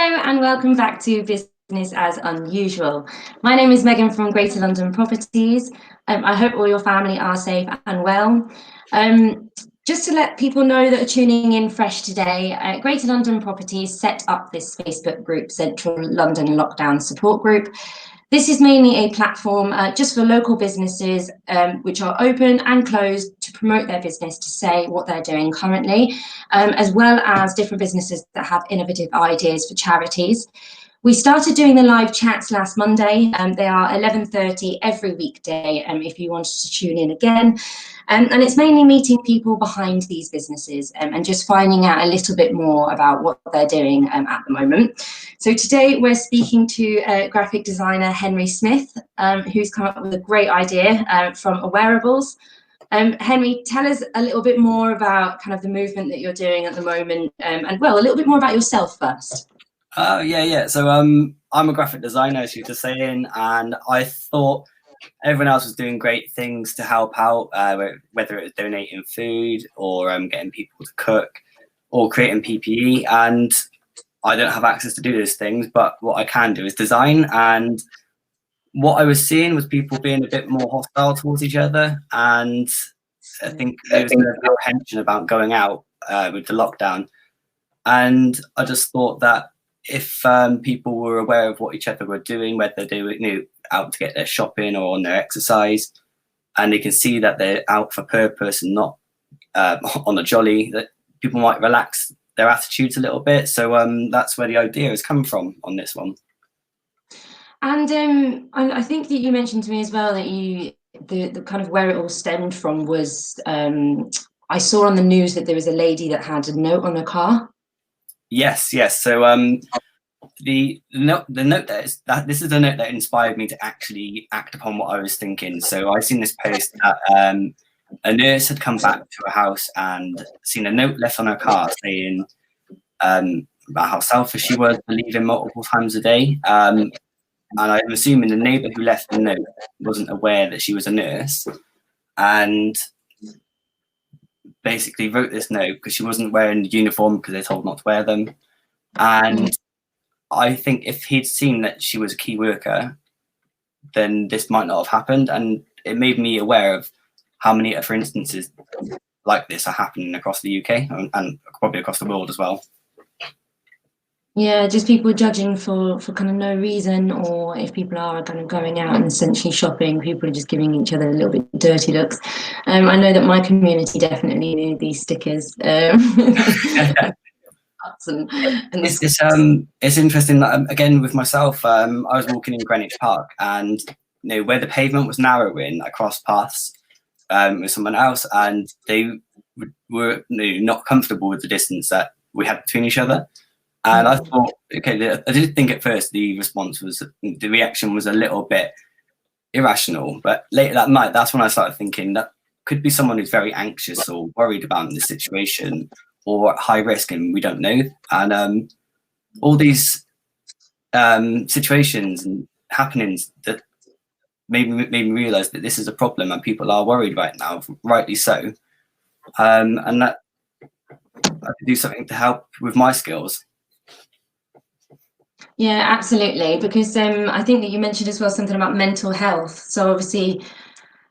Hello and welcome back to Business as Unusual. My name is Megan from Greater London Properties. I hope all your family are safe and well. Just to let people know that are tuning in fresh today, Greater London Properties set up this Facebook group, Central London Lockdown Support Group. This is mainly a platform just for local businesses which are open and closed to promote their business, to say what they're doing currently, as well as different businesses that have innovative ideas for charities. We started doing the live chats last Monday. They are 11:30 every weekday if you wanted to tune in again. And it's mainly meeting people behind these businesses and just finding out a little bit more about what they're doing at the moment. So today we're speaking to graphic designer Henry Smith, who's come up with a great idea from wearables. Henry, tell us a little bit more about kind of the movement that you're doing at the moment, and well, a little bit more about yourself first. Yeah. So I'm a graphic designer, as you were saying, and I thought everyone else was doing great things to help out, whether it was donating food or getting people to cook or creating PPE. And I don't have access to do those things, but what I can do is design. And what I was seeing was people being a bit more hostile towards each other. And I think there was an apprehension about going out with the lockdown. And I just thought that if people were aware of what each other were doing, whether they were out to get their shopping or on their exercise, and they can see that they're out for purpose and not on a jolly, that people might relax their attitudes a little bit. So that's where the idea has come from on this one. And I think that you mentioned to me as well that the kind of where it all stemmed from was I saw on the news that there was a lady that had a note on her car. Yes. So the note that this is the note that inspired me to actually act upon what I was thinking. So I seen this post that a nurse had come back to a house and seen a note left on her car saying about how selfish she was, leaving multiple times a day. And I'm assuming the neighbour who left the note wasn't aware that she was a nurse, and basically wrote this note because she wasn't wearing the uniform because they're told not to wear them. And I think if he'd seen that she was a key worker, then this might not have happened. And it made me aware of how many other instances like this are happening across the UK and probably across the world as well. Yeah, just people judging for kind of no reason, or if people are kind of going out and essentially shopping, people are just giving each other a little bit dirty looks. I know that my community definitely need these stickers. It's interesting that again with myself, I was walking in Greenwich Park, and where the pavement was narrowing, I crossed paths with someone else, and they were not comfortable with the distance that we had between each other. And I thought, okay, I did think at first the reaction was a little bit irrational, but later that night, that's when I started thinking that could be someone who's very anxious or worried about the situation or at high risk, and we don't know. And all these situations and happenings that made me realize that this is a problem and people are worried right now, rightly so. And that I could do something to help with my skills. Yeah, absolutely. Because I think that you mentioned as well something about mental health. So obviously,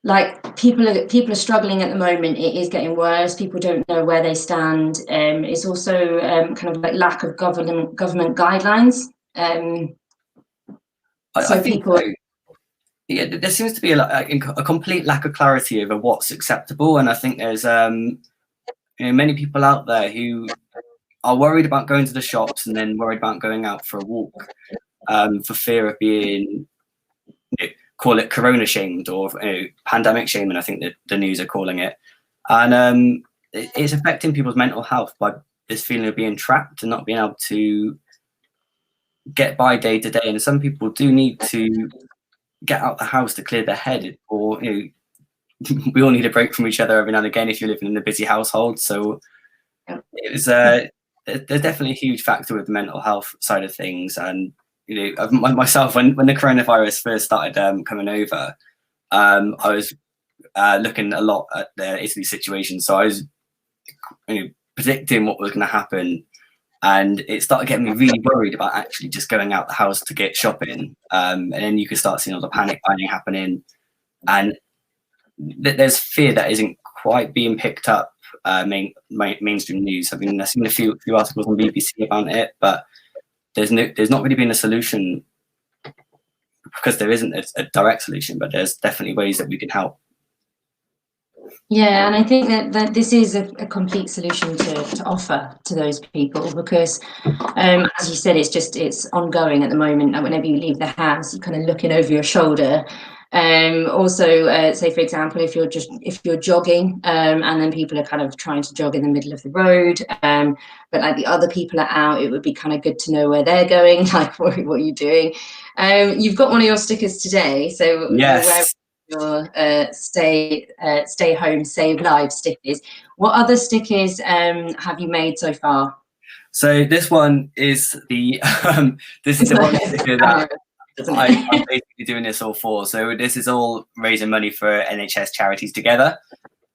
like people are struggling at the moment. It is getting worse. People don't know where they stand. It's also kind of like lack of government guidelines. I think there seems to be a complete lack of clarity over what's acceptable, and I think there's many people out there who are worried about going to the shops and then worried about going out for a walk for fear of being, call it corona shamed or pandemic shaming, I think that the news are calling it. And it's affecting people's mental health by this feeling of being trapped and not being able to get by day to day. And some people do need to get out the house to clear their head, or we all need a break from each other every now and again if you're living in a busy household. So it was there's definitely a huge factor with the mental health side of things. And myself, when the coronavirus first started coming over, I was looking a lot at the Italy situation, so I was predicting what was going to happen And it started getting me really worried about actually just going out the house to get shopping. And then you could start seeing all the panic buying happening. And there's fear that isn't quite being picked up mainstream news. I mean, I've seen a few articles on BBC about it, but there's not really been a solution, because there isn't a direct solution, but there's definitely ways that we can help. Yeah, and I think that this is a complete solution to offer to those people, because as you said, it's ongoing at the moment. And whenever you leave the house, you're kind of looking over your shoulder. Also, say for example, if you're jogging, and then people are kind of trying to jog in the middle of the road, but like the other people are out, it would be kind of good to know where they're going. Like, what are you doing? You've got one of your stickers today, so Yes. your stay home, save lives stickers. What other stickers have you made so far? So this one is the this is the one sticker that I'm basically doing this all for. So this is all raising money for NHS charities together.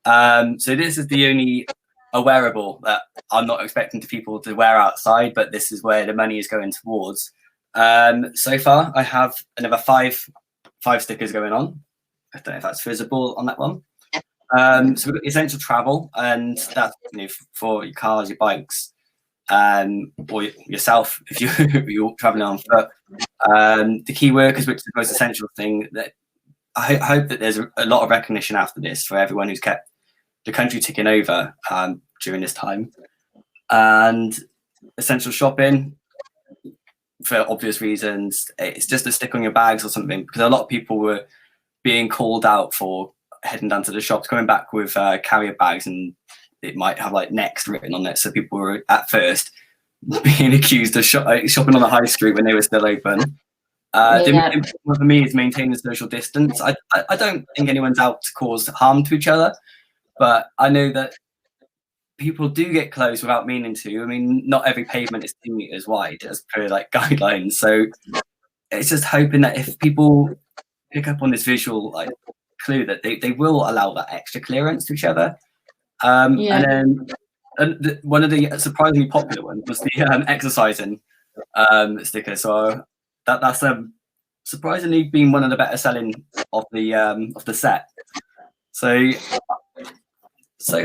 So this is the only wearable that I'm not expecting people to wear outside, but this is where the money is going towards. So far, I have another five stickers going on. I don't know if that's visible on that one. So we've got essential travel, and that's for your cars, your bikes, or yourself if you're traveling on foot. The key workers, which is the most essential thing. That I hope that there's a lot of recognition after this for everyone who's kept the country ticking over during this time. And essential shopping, for obvious reasons, it's just a stick on your bags or something, because a lot of people were being called out for heading down to the shops, coming back with carrier bags, and it might have like next written on it. So people were at first being accused of shopping on the high street when they were still open. The important one for me is maintaining social distance. I don't think anyone's out to cause harm to each other, but I know that people do get close without meaning to. I mean, not every pavement is 2 meters wide as per like guidelines. So it's just hoping that if people pick up on this visual like clue, that they will allow that extra clearance to each other. And then one of the surprisingly popular ones was the exercising sticker. So that's surprisingly been one of the better selling of the set. So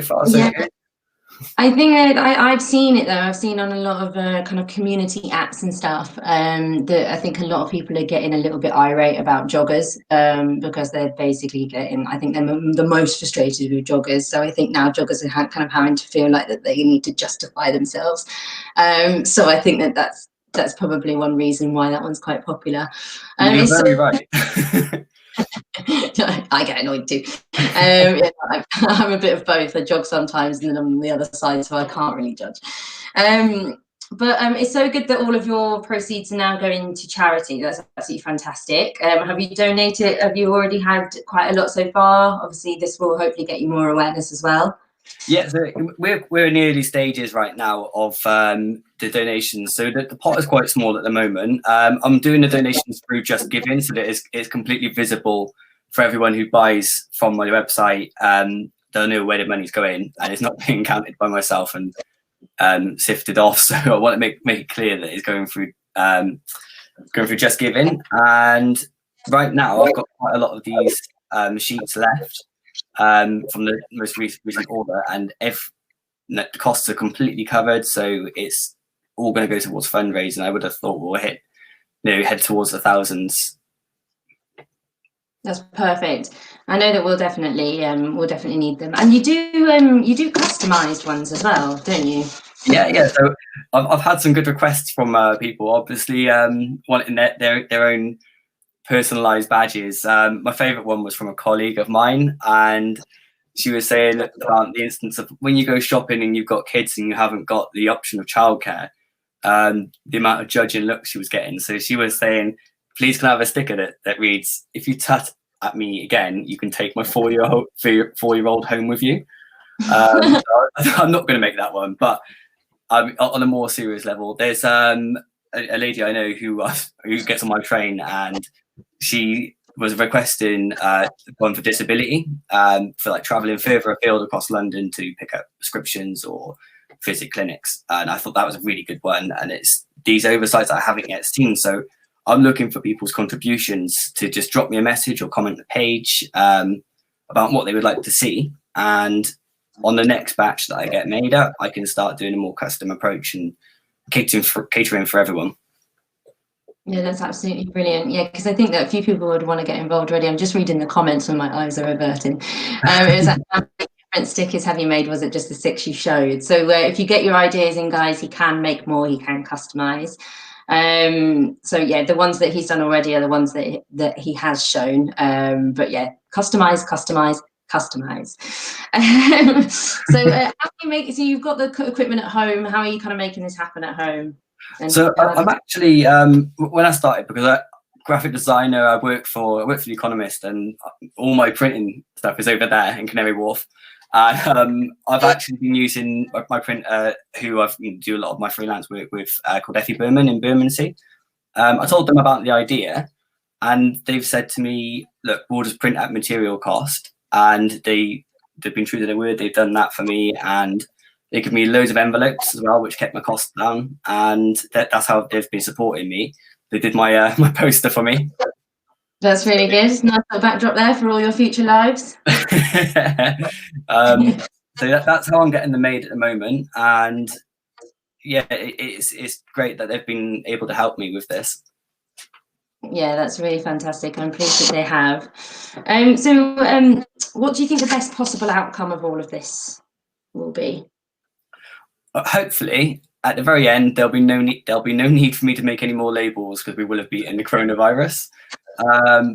far, so good. I think I've seen it though. I've seen on a lot of kind of community apps and stuff that I think a lot of people are getting a little bit irate about joggers because they're basically getting, I think they're the most frustrated with joggers. So I think now joggers are kind of having to feel like that they need to justify themselves. So I think that's probably one reason why that one's quite popular. You're very right. I get annoyed too. I'm a bit of both. I jog sometimes and then I'm on the other side, so I can't really judge. But it's so good that all of your proceeds are now going to charity. That's absolutely fantastic. Have you already had quite a lot so far? Obviously, this will hopefully get you more awareness as well. Yeah, so we're in the early stages right now of the donations. So the pot is quite small at the moment. I'm doing the donations through Just Giving, so that it's completely visible for everyone who buys from my website. They'll know where the money's going, and it's not being counted by myself and sifted off. So I want to make it clear that it's going through Just Giving. And right now, I've got quite a lot of these sheets left. From the most recent order, and if the costs are completely covered, so it's all going to go towards fundraising. I would have thought we'll head towards the thousands. That's perfect. I know that we'll definitely need them. And you do customized ones as well, don't you? Yeah. So I've had some good requests from people, obviously wanting their own personalized badges. My favorite one was from a colleague of mine, and she was saying about the instance of when you go shopping and you've got kids and you haven't got the option of childcare, the amount of judging looks she was getting. So she was saying, please can I have a sticker that reads, if you tut at me again, you can take my 4-year-old home with you. So I'm not going to make that one, but on a more serious level, there's a lady I know who gets on my train, and she was requesting one for disability, for like traveling further afield across London to pick up prescriptions or visit clinics, and I thought that was a really good one. And it's these oversights that I haven't yet seen, so I'm looking for people's contributions to just drop me a message or comment the page about what they would like to see, and on the next batch that I get made up, I can start doing a more custom approach and catering for everyone. Yeah, that's absolutely brilliant. Yeah, because I think that a few people would want to get involved already. I'm just reading the comments and my eyes are averting. It was like, how many different stickers have you made? Was it just the 6 you showed? So if you get your ideas in, guys, he can make more, he can customize. So yeah, the ones that he's done already are the ones that he has shown. But yeah, customize. So how do you make it? So you've got the equipment at home. How are you kind of making this happen at home? And so I'm actually when I started, because I'm a graphic designer, I work for The Economist, and all my printing stuff is over there in Canary Wharf. I've actually been using my printer, who I do a lot of my freelance work with, called Effie Berman in Bermondsey. I told them about the idea, and they've said to me, look, we'll just print at material cost. And they've been true to their word. They've done that for me, and they give me loads of envelopes as well, which kept my costs down. And that's how they've been supporting me. They did my my poster for me. That's really good. Nice little backdrop there for all your future lives. So that's how I'm getting them made at the moment. And yeah, it's great that they've been able to help me with this. Yeah, that's really fantastic. I'm pleased that they have. What do you think the best possible outcome of all of this will be? Hopefully, at the very end, there'll be no need for me to make any more labels, because we will have beaten the coronavirus.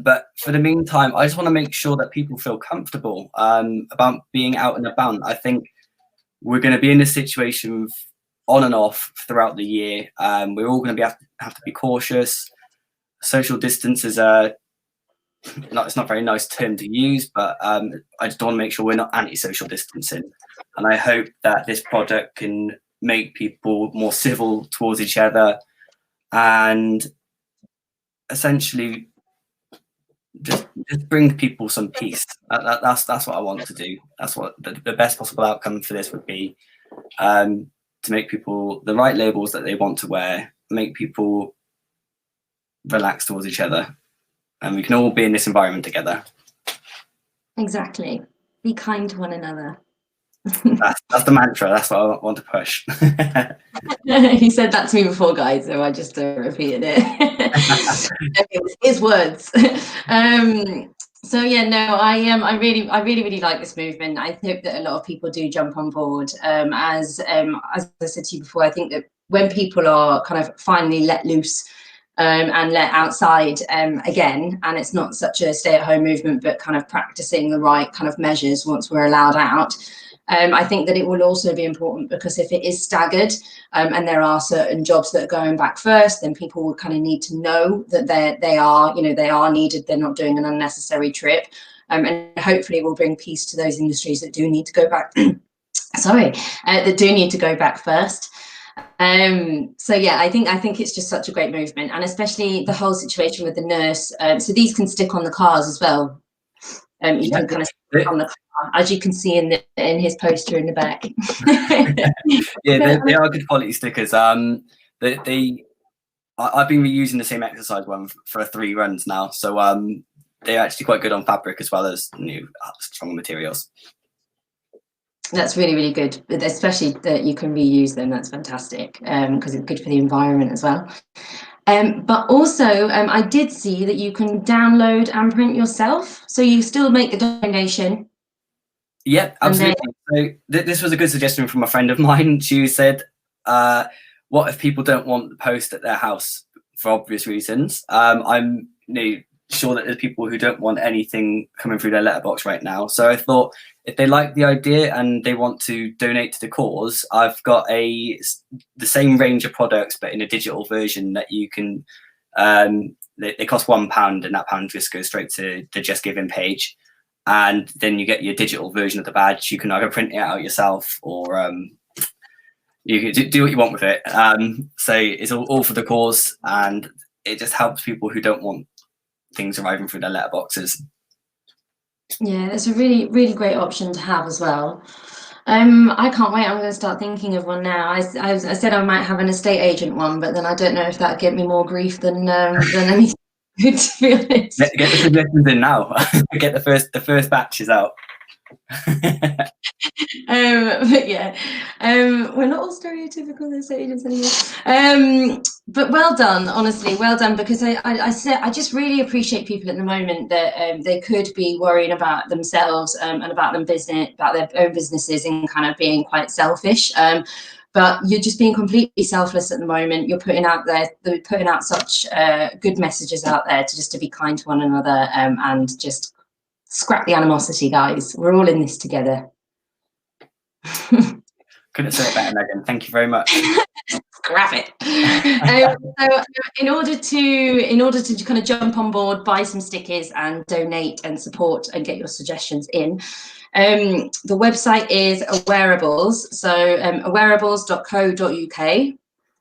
But for the meantime, I just want to make sure that people feel comfortable about being out and about. I think we're going to be in this situation on and off throughout the year. We're all going to have to be cautious. Social distance is it's not a very nice term to use, but I just want to make sure we're not anti-social distancing. And I hope that this product can make people more civil towards each other, and essentially just bring people some peace. That's what I want to do. That's what the best possible outcome for this would be, to make people the right labels that they want to wear, make people relax towards each other, and we can all be in this environment together. Exactly. Be kind to one another. That's the mantra. That's what I want to push. He said that to me before, guys, so I just repeated it. Okay, his words. So yeah, no, I really like this movement. I hope that a lot of people do jump on board. As I said to you before, I think that when people are kind of finally let loose and let outside again, and it's not such a stay-at-home movement, but kind of practicing the right kind of measures once we're allowed out. I think that it will also be important, because if it is staggered and there are certain jobs that are going back first, then people will kind of need to know that they are needed. They're not doing an unnecessary trip, and hopefully it will bring peace to those industries that do need to go back. That do need to go back first. So yeah, I think it's just such a great movement, and especially the whole situation with the nurse. So these can stick on the cars as well. You can kind of stick on the car, as you can see in his poster in the back. Yeah, they are good quality stickers. I've been reusing the same exercise one for 3 runs now, so they're actually quite good on fabric as well as new stronger materials. That's really, really good, especially that you can reuse them. That's fantastic, because it's good for the environment as well. But also, I did see that you can download and print yourself, so you still make the donation. Yeah, absolutely. So this was a good suggestion from a friend of mine. She said, what if people don't want the post at their house for obvious reasons? I'm sure that there's people who don't want anything coming through their letterbox right now. So I thought, if they like the idea and they want to donate to the cause, I've got the same range of products, but in a digital version that you can, they cost £1, and that £1 just goes straight to the Just Giving page. And then you get your digital version of the badge. You can either print it out yourself, or you can do what you want with it. So it's all for the cause, and it just helps people who don't want things arriving through their letterboxes. Yeah, it's a really, really great option to have as well. I can't wait. I'm going to start thinking of one now. I said I might have an estate agent one, but then I don't know if that'd get me more grief than anything good, to be honest. Get the suggestions in now. Get the first batches out. But yeah, we're not all stereotypical estate agents anymore. But well done, honestly, well done, because I just really appreciate people at the moment that they could be worrying about themselves and about their own businesses and kind of being quite selfish. But you're just being completely selfless at the moment. You're putting out such good messages out there to be kind to one another, and just scrap the animosity, guys. We're all in this together. Couldn't say it better, Megan. Thank you very much. Scrap it. So in order to kind of jump on board, buy some stickers and donate and support and get your suggestions in, the website is Wearables. So wearables.co.uk.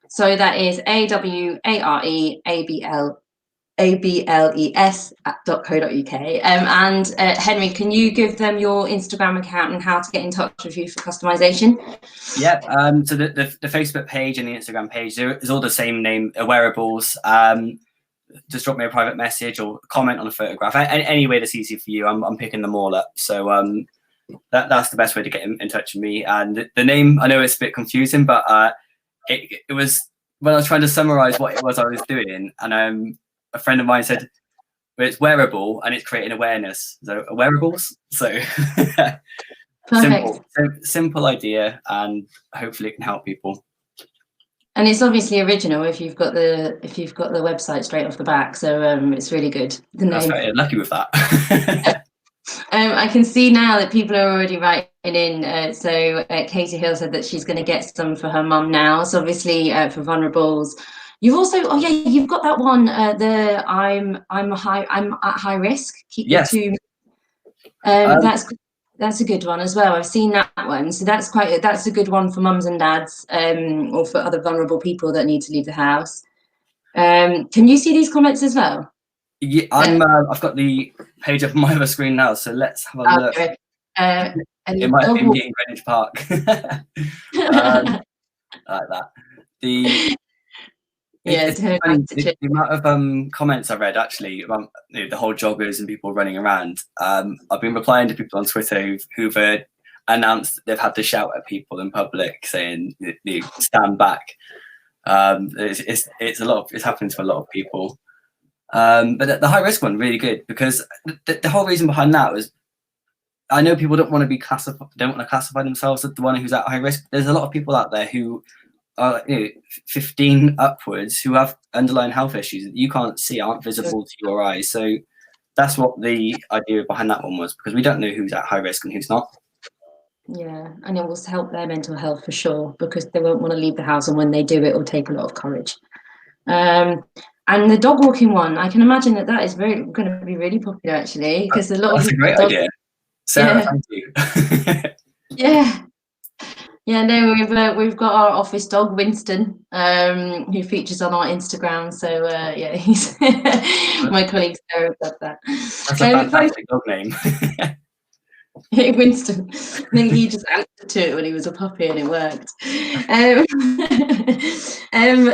So that is AWAREABLES.co.uk. And Henry, can you give them your Instagram account and how to get in touch with you for customization? Yeah. So the Facebook page and the Instagram page is all the same name, Wearables. Just drop me a private message or comment on a photograph. Any way that's easy for you. I'm picking them all up. So that's the best way to get in touch with me. And the name, I know it's a bit confusing, but it was when I was trying to summarize what it was I was doing, and a friend of mine said, well, it's wearable and it's creating awareness. So wearables. So simple idea, and hopefully it can help people. And it's obviously original if you've got the website straight off the back. So it's really good. The name. That's right. Lucky with that. I can see now that people are already writing in. So Katie Hill said that she's going to get some for her mum now. So obviously for vulnerables. You've also, you've got that one. I'm at high risk. Keep your two. That's a good one as well. I've seen that one. So that's a good one for mums and dads, or for other vulnerable people that need to leave the house. Can you see these comments as well? Yeah, I've got the page up on my other screen now. So let's have a look. It might have been me in Greenwich Park. Like that. The amount of comments I read actually about the whole joggers and people running around. I've been replying to people on Twitter who've announced that they've had to shout at people in public saying stand back. It's a lot. It's happening to a lot of people. But the high risk one really good, because the whole reason behind that was, I know people don't want to classify themselves as the one who's at high risk. There's a lot of people out there who are 15 upwards who have underlying health issues that you can't see, aren't visible to your eyes. So that's what the idea behind that one was, because we don't know who's at high risk and who's not. Yeah, and it will help their mental health for sure, because they won't want to leave the house, and when they do, it will take a lot of courage. And the dog walking one, I can imagine that is going to be really popular, actually, because a lot of a great idea. Sarah, thank you. No, we've got our office dog Winston, who features on our Instagram. So he's my colleague Sarah does that. That's a fantastic dog name. Winston. I think he just answered to it when he was a puppy, and it worked.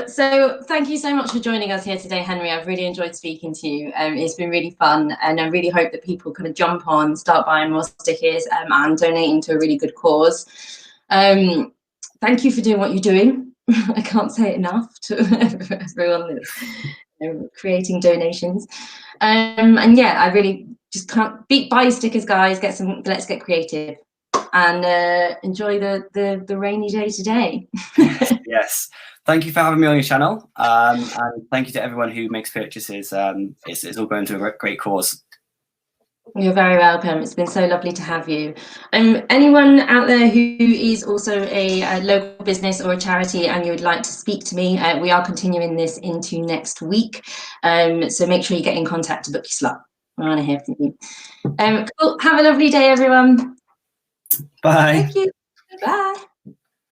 So thank you so much for joining us here today, Henry. I've really enjoyed speaking to you. It's been really fun, and I really hope that people kind of jump on, start buying more stickers, and donating to a really good cause. Thank you for doing what you're doing. I can't say it enough to everyone that's creating donations. And yeah, I really just can't buy stickers, guys. Let's get creative and enjoy the rainy day today. Yes. Thank you for having me on your channel. And thank you to everyone who makes purchases. It's all going to a great cause. You're very welcome. It's been so lovely to have you. Anyone out there who is also a local business or a charity and you would like to speak to me, we are continuing this into next week. So make sure you get in contact to book your slot. I want to hear from you. Cool. Have a lovely day, everyone. Bye. Thank you. Bye.